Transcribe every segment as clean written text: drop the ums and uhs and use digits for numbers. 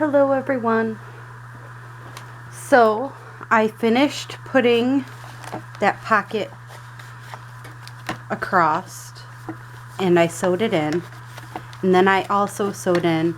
Hello everyone. So I finished putting that pocket across and I sewed it in, and then I also sewed in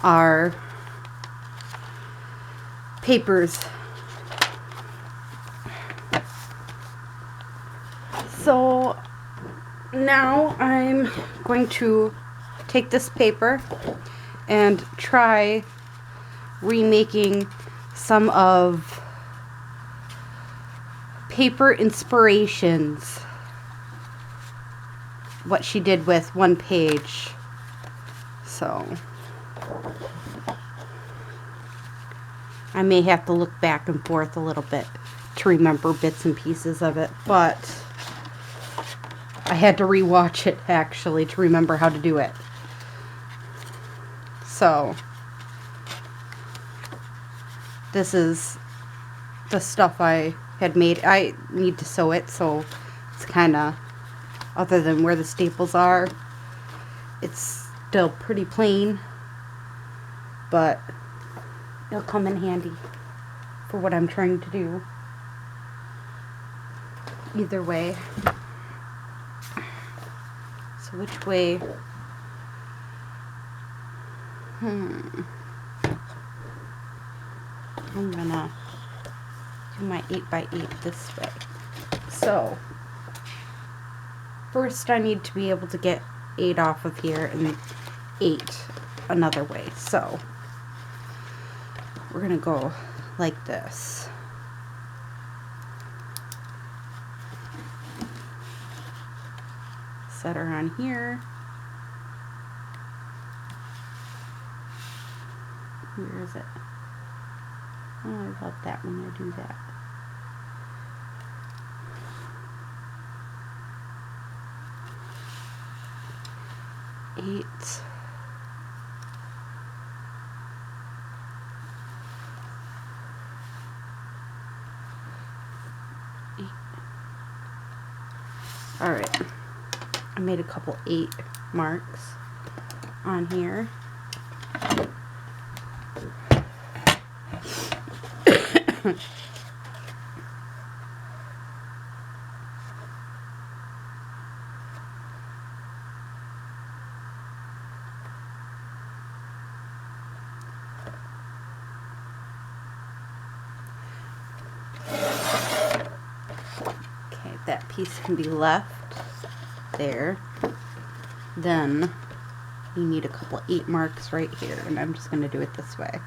our papers. So now I'm going to take this paper and try remaking some of Paper Inspirations, what she did with one page. So I may have to look back and forth a little bit to remember bits and pieces of it, but I had to rewatch it actually to remember how to do it. So this is the stuff I had made. I need to sew it, so it's kind of, other than where the staples are, it's still pretty plain, but it'll come in handy for what I'm trying to do. Either way. So which way? I'm gonna do my 8x8 this way. So first I need to be able to get 8 off of here and 8 another way. So we're gonna go like this. Set her on here. Where is it? Oh, I love that when I do that. Eight. All right. I made a couple 8 marks on here. Okay, that piece can be left there. Then you need a couple 8 marks right here, and I'm just going to do it this way.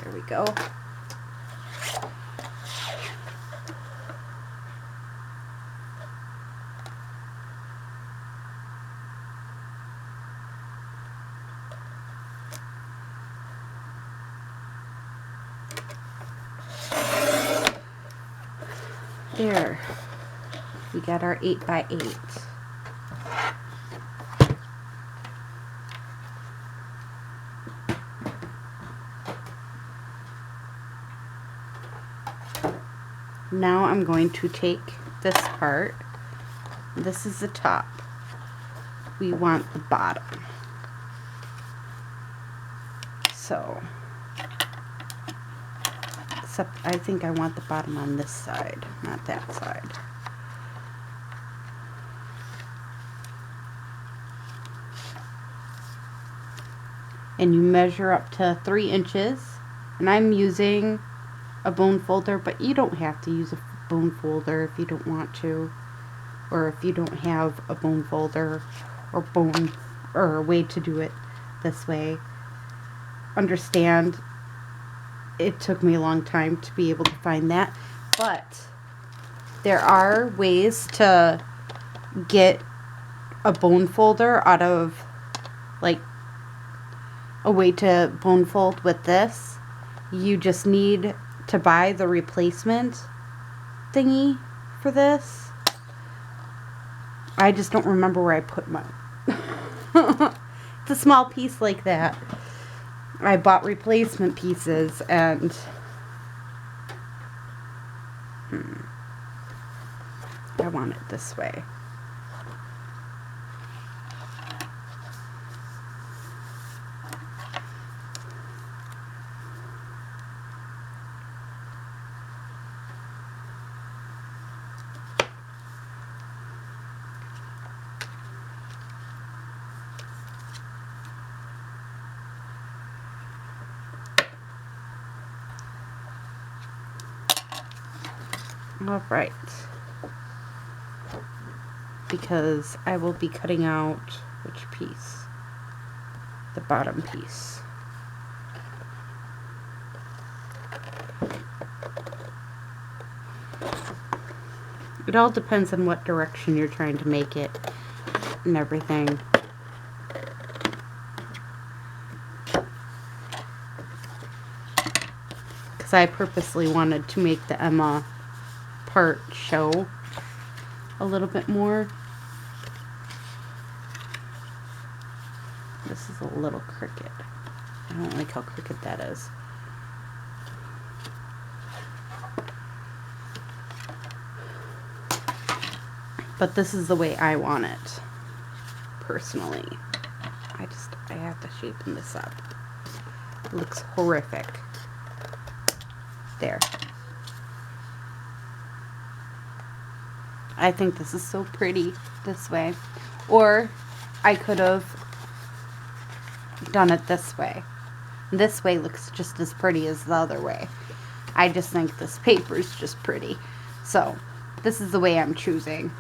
There we go. There. We got our 8x8. Now I'm going to take this part. This is the top. We want the bottom. So, except I think I want the bottom on this side, not that side. And you measure up to 3 inches. And I'm using a bone folder, but you don't have to use a bone folder if you don't want to, or if you don't have a bone folder or a way to do it this way. Understand, it took me a long time to be able to find that, but there are ways to get a bone folder out of, like, a way to bone fold with this. You just need to buy the replacement thingy for this. I just don't remember where I put mine. It's a small piece like that. I bought replacement pieces and I want it this way. All right, because I will be cutting out which piece? The bottom piece. It all depends on what direction you're trying to make it and everything. Because I purposely wanted to make the Emma part show a little bit more. This is a little crooked. I don't like how crooked that is. But this is the way I want it, personally. I have to shapen this up. It looks horrific. There. I think this is so pretty this way. Or I could have done it this way. This way looks just as pretty as the other way. I just think this paper is just pretty. So this is the way I'm choosing.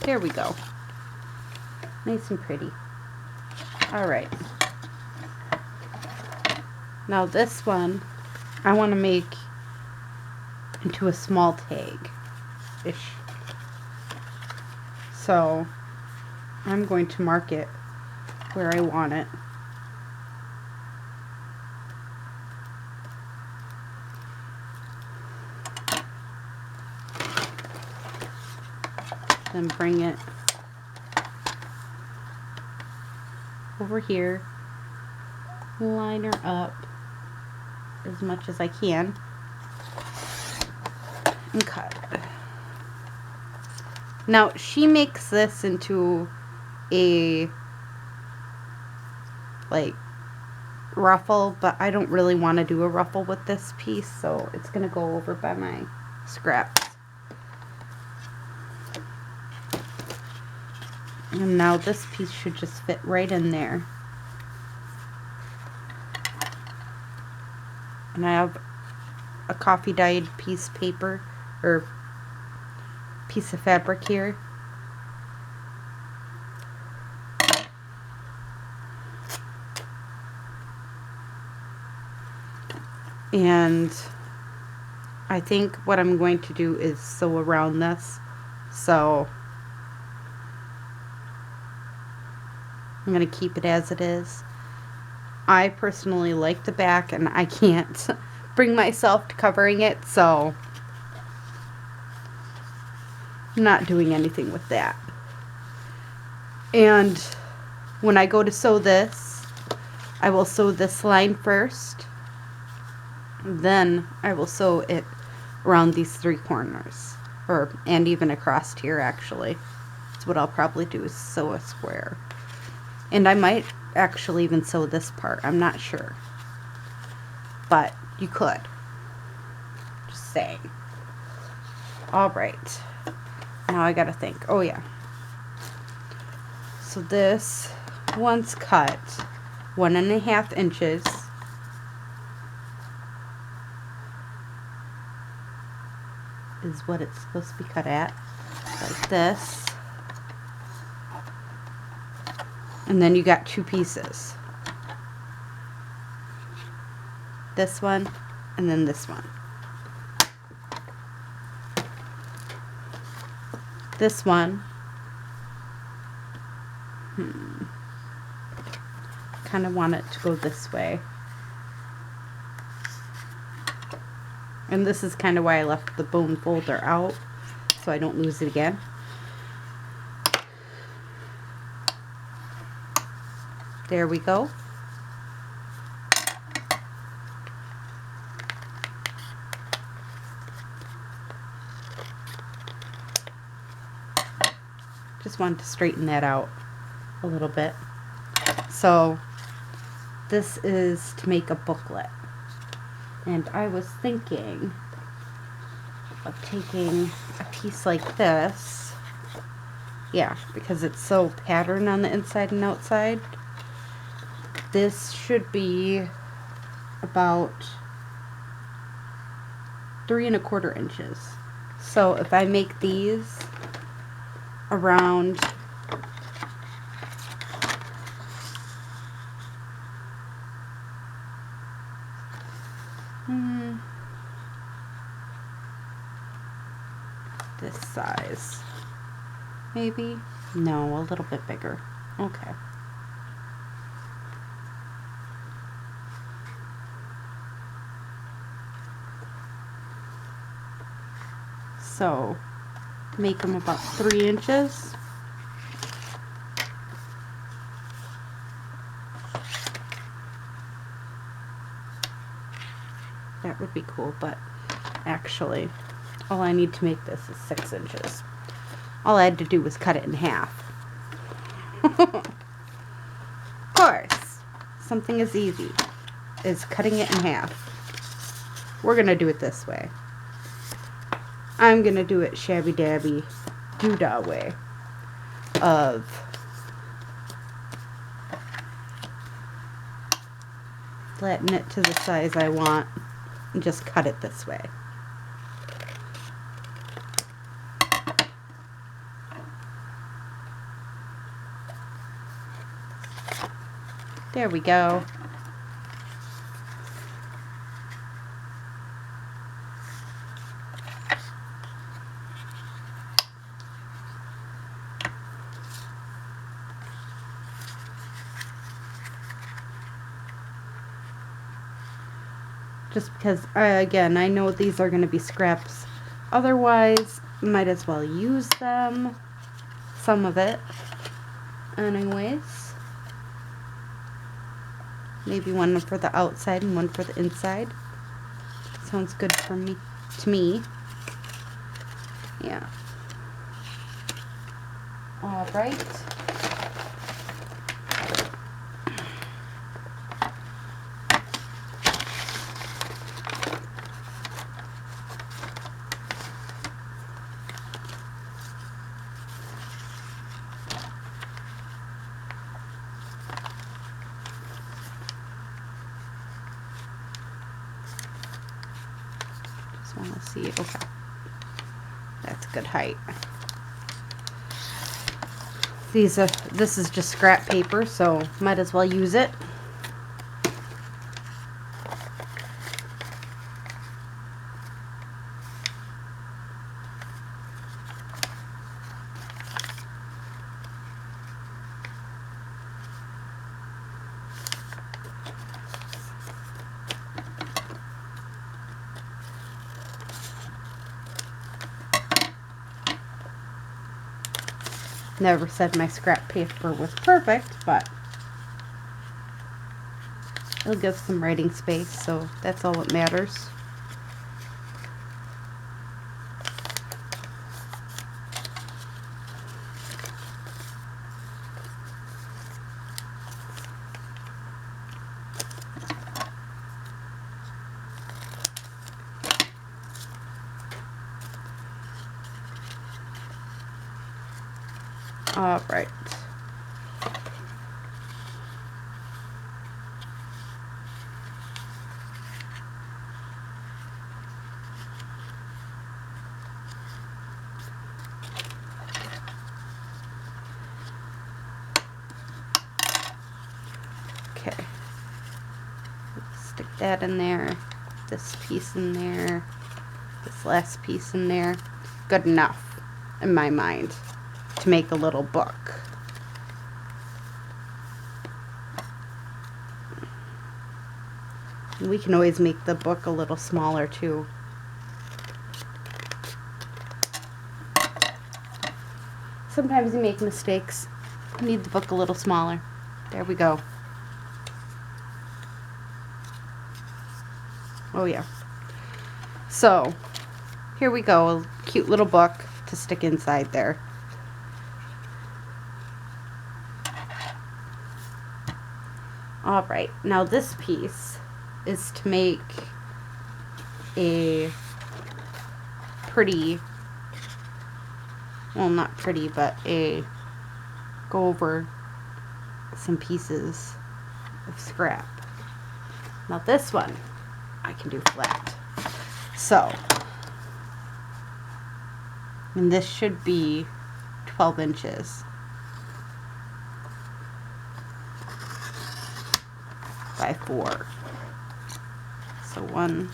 There we go. Nice and pretty. Alright. Now this one, I want to make into a small tag-ish. So, I'm going to mark it where I want it. Then bring it over here, line her up as much as I can, and cut. Now she makes this into a like ruffle, but I don't really want to do a ruffle with this piece, so it's gonna go over by my scraps. And now this piece should just fit right in there. And I have a coffee dyed piece of paper or piece of fabric here. And I think what I'm going to do is sew around this. So I'm going to keep it as it is. I personally like the back and I can't bring myself to covering it, so I'm not doing anything with that. And when I go to sew this, I will sew this line first. Then I will sew it around these three corners, and even across here actually. That's what I'll probably do, is sew a square. And I might actually even sew this part. I'm not sure. But you could. Just saying. Alright. Now I gotta think. Oh yeah. So this, once cut 1.5 inches. Is what it's supposed to be cut at. Like this. And then you got two pieces. this one, and then this one. This one, kind of want it to go this way. And this is kind of why I left the bone folder out, so I don't lose it again. There we go. Just wanted to straighten that out a little bit. So this is to make a booklet. And I was thinking of taking a piece like this. Yeah, because it's so patterned on the inside and outside. This should be about 3 1/4 inches. So if I make these around this size, maybe? No, a little bit bigger. Okay. So make them about 3 inches. That would be cool, but actually all I need to make this is 6 inches. All I had to do was cut it in half. Of course, something as easy as cutting it in half. We're gonna do it this way. I'm gonna do it shabby dabby doodah way of flatten it to the size I want and just cut it this way. There we go. Just because, again, I know these are going to be scraps. Otherwise, might as well use them. Some of it. Anyways. Maybe one for the outside and one for the inside. Sounds good for me. To me. Yeah. All right. Want to see, okay, that's good height. This is just scrap paper, so might as well use it. Never said my scrap paper was perfect, but it'll give some writing space, so that's all that matters. All right. Okay. Stick that in there, this piece in there, this last piece in there. Good enough, in my mind, to make a little book. And we can always make the book a little smaller too. Sometimes you make mistakes. You need the book a little smaller. There we go. Oh yeah. So, here we go. A cute little book to stick inside there. Alright, now this piece is to make a pretty, well, not pretty, but go over some pieces of scrap. Now this one I can do flat. So, and this should be 12 inches by 4. So 1,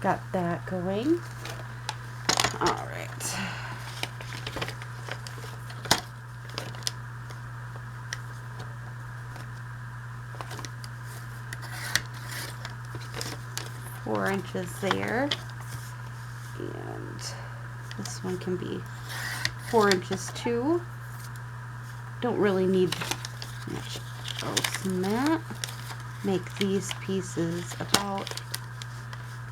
got that going. All right. Four inches there, and this one can be 4 inches too. Don't really need much else than that. Make these pieces about,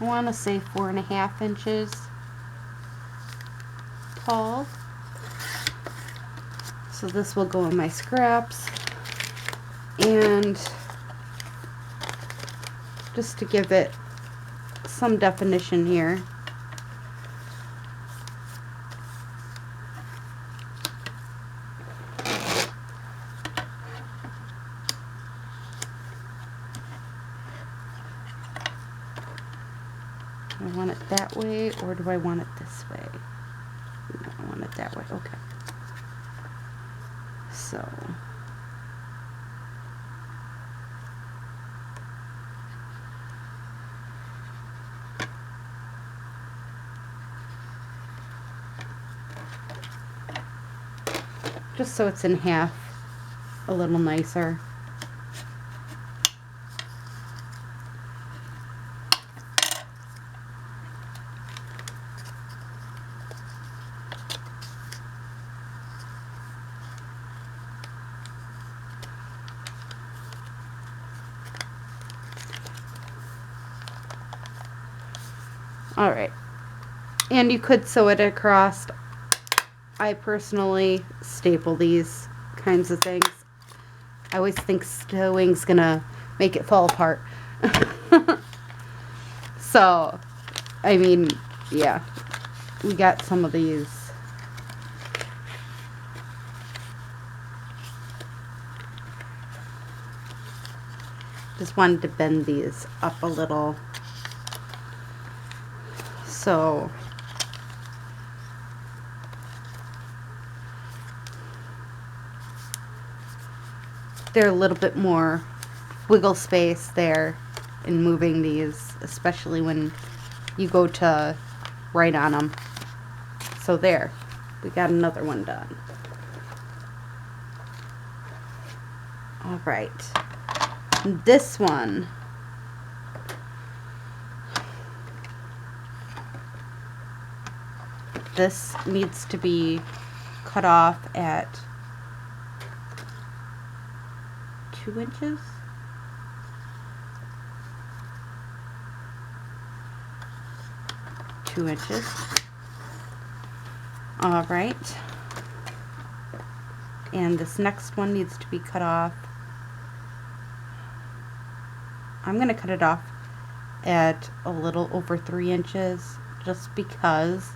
I want to say 4.5 inches tall. So this will go in my scraps, and just to give it some definition here, do I want it that way or do I want it this way? No, I want it that way. Okay. So just so it's in half a little nicer. All right, and you could sew it across. I personally staple these kinds of things. I always think sewing's gonna make it fall apart. So, I mean, yeah, we got some of these. Just wanted to bend these up a little. So they're a little bit more wiggle space there in moving these, especially when you go to write on them. So there, we got another one done. All right, this one, this needs to be cut off at 2 inches. All right. And this next one needs to be cut off. I'm going to cut it off at a little over 3 inches just because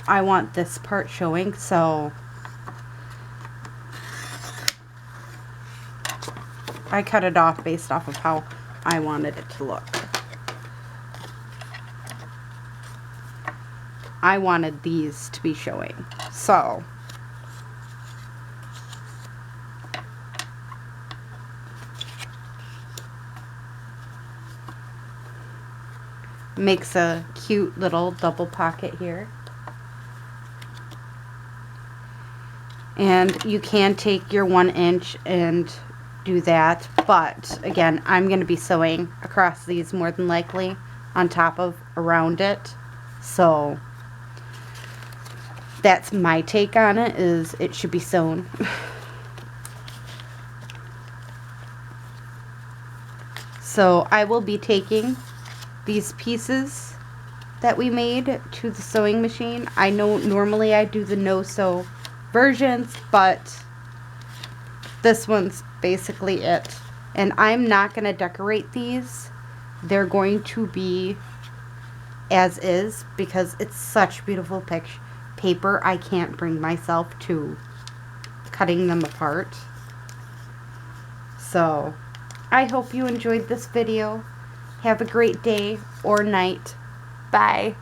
I want this part showing, so I cut it off based off of how I wanted it to look. I wanted these to be showing. So makes a cute little double pocket here. And you can take your 1 inch and do that, but again, I'm going to be sewing across these more than likely on top of around it. So that's my take on it, is it should be sewn. So I will be taking these pieces that we made to the sewing machine. I know normally I do the no-sew versions, but this one's basically it. And I'm not going to decorate these. They're going to be as is because it's such beautiful paper. I can't bring myself to cutting them apart. So I hope you enjoyed this video. Have a great day or night. Bye.